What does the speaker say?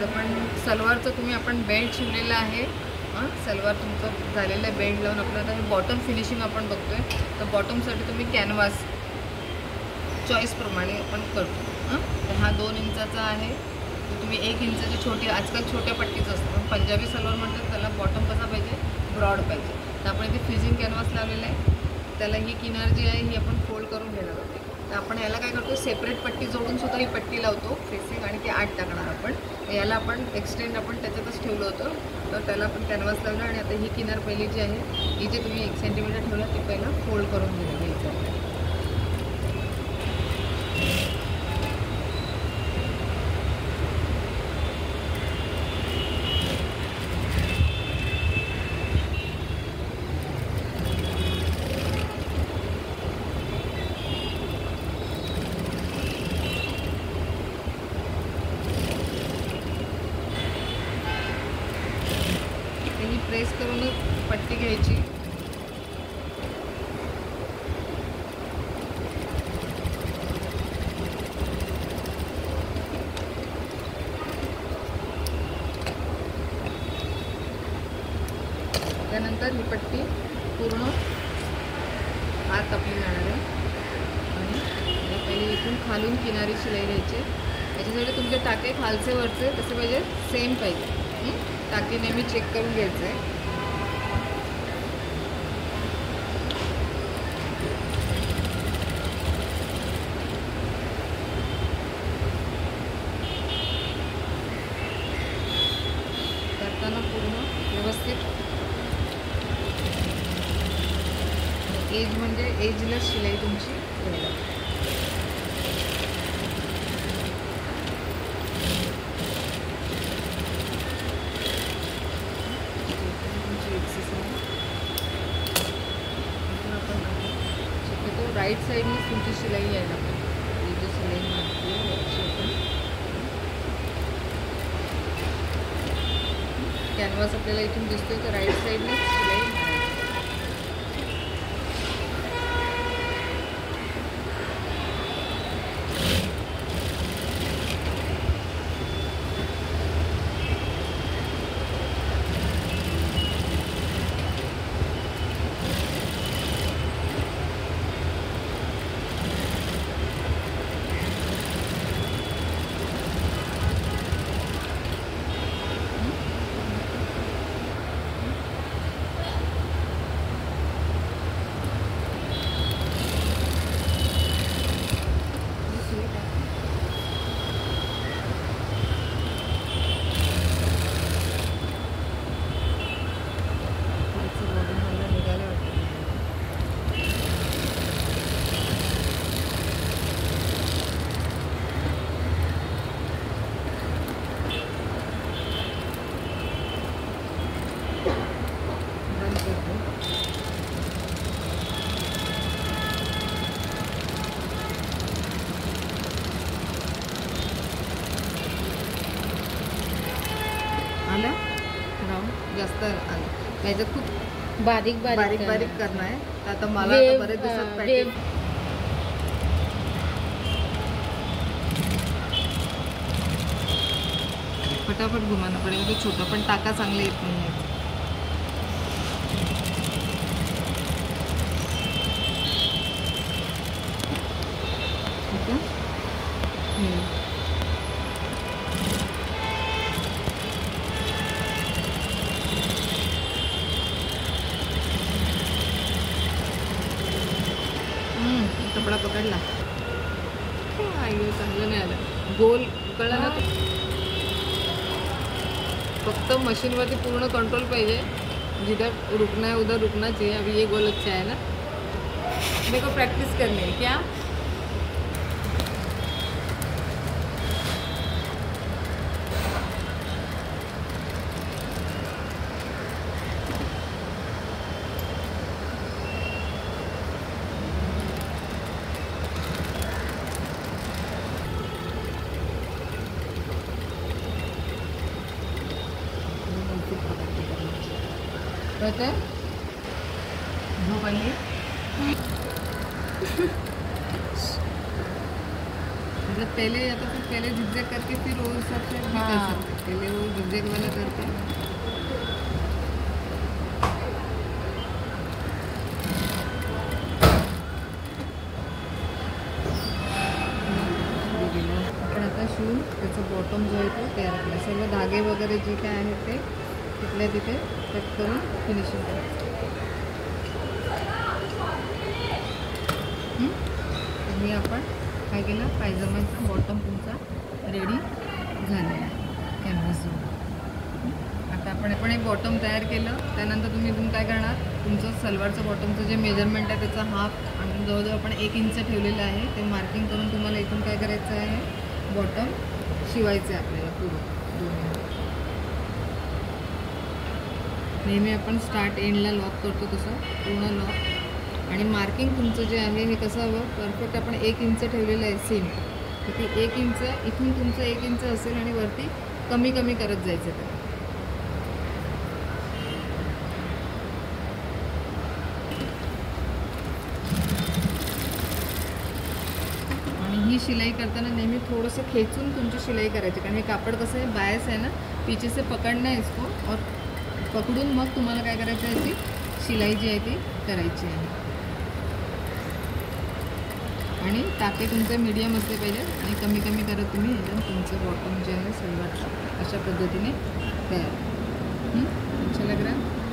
आता पण सलवारचं तुम्ही आपण बेल्ट शिवलेला आहे, सलवार तुमचं झालेलं आहे बेल्ट लावून. आपलं आता बॉटम फिनिशिंग आपण बघतोय. तर बॉटमसाठी तुम्ही कॅनव्हास चॉईसप्रमाणे आपण करतो. तर हा 2 इंचाचा आहे. तर तुम्ही 1 इंचाची छोटी, आजकाल छोट्या पट्टीचं असतं, पण पंजाबी सलवार म्हणतात त्याला बॉटम कसा पाहिजे, ब्रॉड पाहिजे. तर आपण इथे फिजिंग कॅनव्हास लावलेला आहे. त्याला ही किनार जी आहे ही आपण फोल्ड करून घेणार होते. तर आपण याला काय करतो, सेपरेट पट्टी जोडून सुद्धा ही पट्टी लावतो फेसिंग, आणि ती आत टाकणार आपण. तर याला आपण एक्सटेंड आपण त्याच्यातच ठेवलं होतं, तर त्याला आपण कॅनव्हास लावलं. आणि आता ही किनार पहिली जी आहे ही जी तुम्ही 1 सेंटीमीटर ठेवलं ती पहिला फोल्ड करून घ्यायचं. प्रेस करूनच पट्टी घ्यायची. त्यानंतर ही पट्टी पूर्ण आत आपली जाणार आहे. आणि पहिले इथून खालून किनारी शिलाई घ्यायची. याच्यासाठी तुमचे टाके खालचे वरचे तसे पाहिजे, सेम पाहिजे. टाके नेहमी चेक करून घ्यायचं आहे. करताना पूर्ण व्यवस्थित एज म्हणजे एजलेस शिलाई तुमची घ्यायला. राईट साईडनीच तुमची शिलाई यायला पाहिजे. ही जी शिलाई मारते याची आपण कॅनव्हास आपल्याला इथून दिसतोय, तर राईट साईडनेच शिलाई मारायची. आलं जास्त आलं. याच्यात खूप बारीक बारीक करणं आहे. तर आता मला आता बरेच दिवसात प्रॅक्टिस. फटाफट घुमानं पडेल. ते छोटं पण टाका चांगले येत नाही आहे. ठीक आहे. कपडा पकडला. आई चांगलं नाही आलं. गोल कळलं ना. फक्त मशीनवरती पूर्ण कंट्रोल पाहिजे. जिधर रुकना है उधर रुकना चाहिए. अभी ये गोल अच्छा है ना. मेरे को प्रैक्टिस करनी है क्या. कळतंय. झोप आली. मतलब पहले या तो फिर पहले zigzag करके फिर वो हिसाब से भी कर सकते हैं। पहले वो zigzag वाला करके आपण आता शिवून त्याचं बॉटम जो आहे तो तयार केला. सर्व धागे वगैरे जे काय आहेत ते तिथल्या तिथे कट करून फिनिशिंग करायचं. हे आपण काय केलं, पायजमाचा बॉटम तुमचा रेडी झालेला आहे कॅनव्हासवर. आता आपण एक बॉटम तयार केलं. त्यानंतर तुम्ही इथून काय करणार, तुमचं सलवारचं बॉटमचं जे मेजरमेंट आहे त्याचा हाफ आणि जवळजवळ आपण 1 इंच ठेवलेलं आहे ते मार्किंग करून तुम्हाला इथून काय करायचं आहे, बॉटम शिवायचं आहे आपल्याला पुढे दोन्ही. नेहमी आपण स्टार्ट एंडला लॉक करतो तसं पूर्ण लॉक. आणि मार्किंग तुमचं जे आहे हे कसं हवं, परफेक्ट आपण 1 इंच ठेवलेलं आहे सीम, तर ती 1 इंच इथून तुमचं 1 इंच असेल आणि वरती कमी कमी करत जायचं ते. आणि ही शिलाई करताना नेहमी थोडंसं खेचून तुमची शिलाई करायची, कारण हे कापड कसं आहे बायस आहे ना, पीछे से पकडना है इसको और पकडून मग तुम्हाला काय करायचं आहे, ती शिलाई जी आहे ती करायची आहे. आणि टाके तुमचे मीडियम असले पाहिजे आणि कमी कमी करत तुम्ही एकदम तुमचं बॉटम जे आहे सलवारचं अशा पद्धतीने तयार. अच्छा लग रहा है.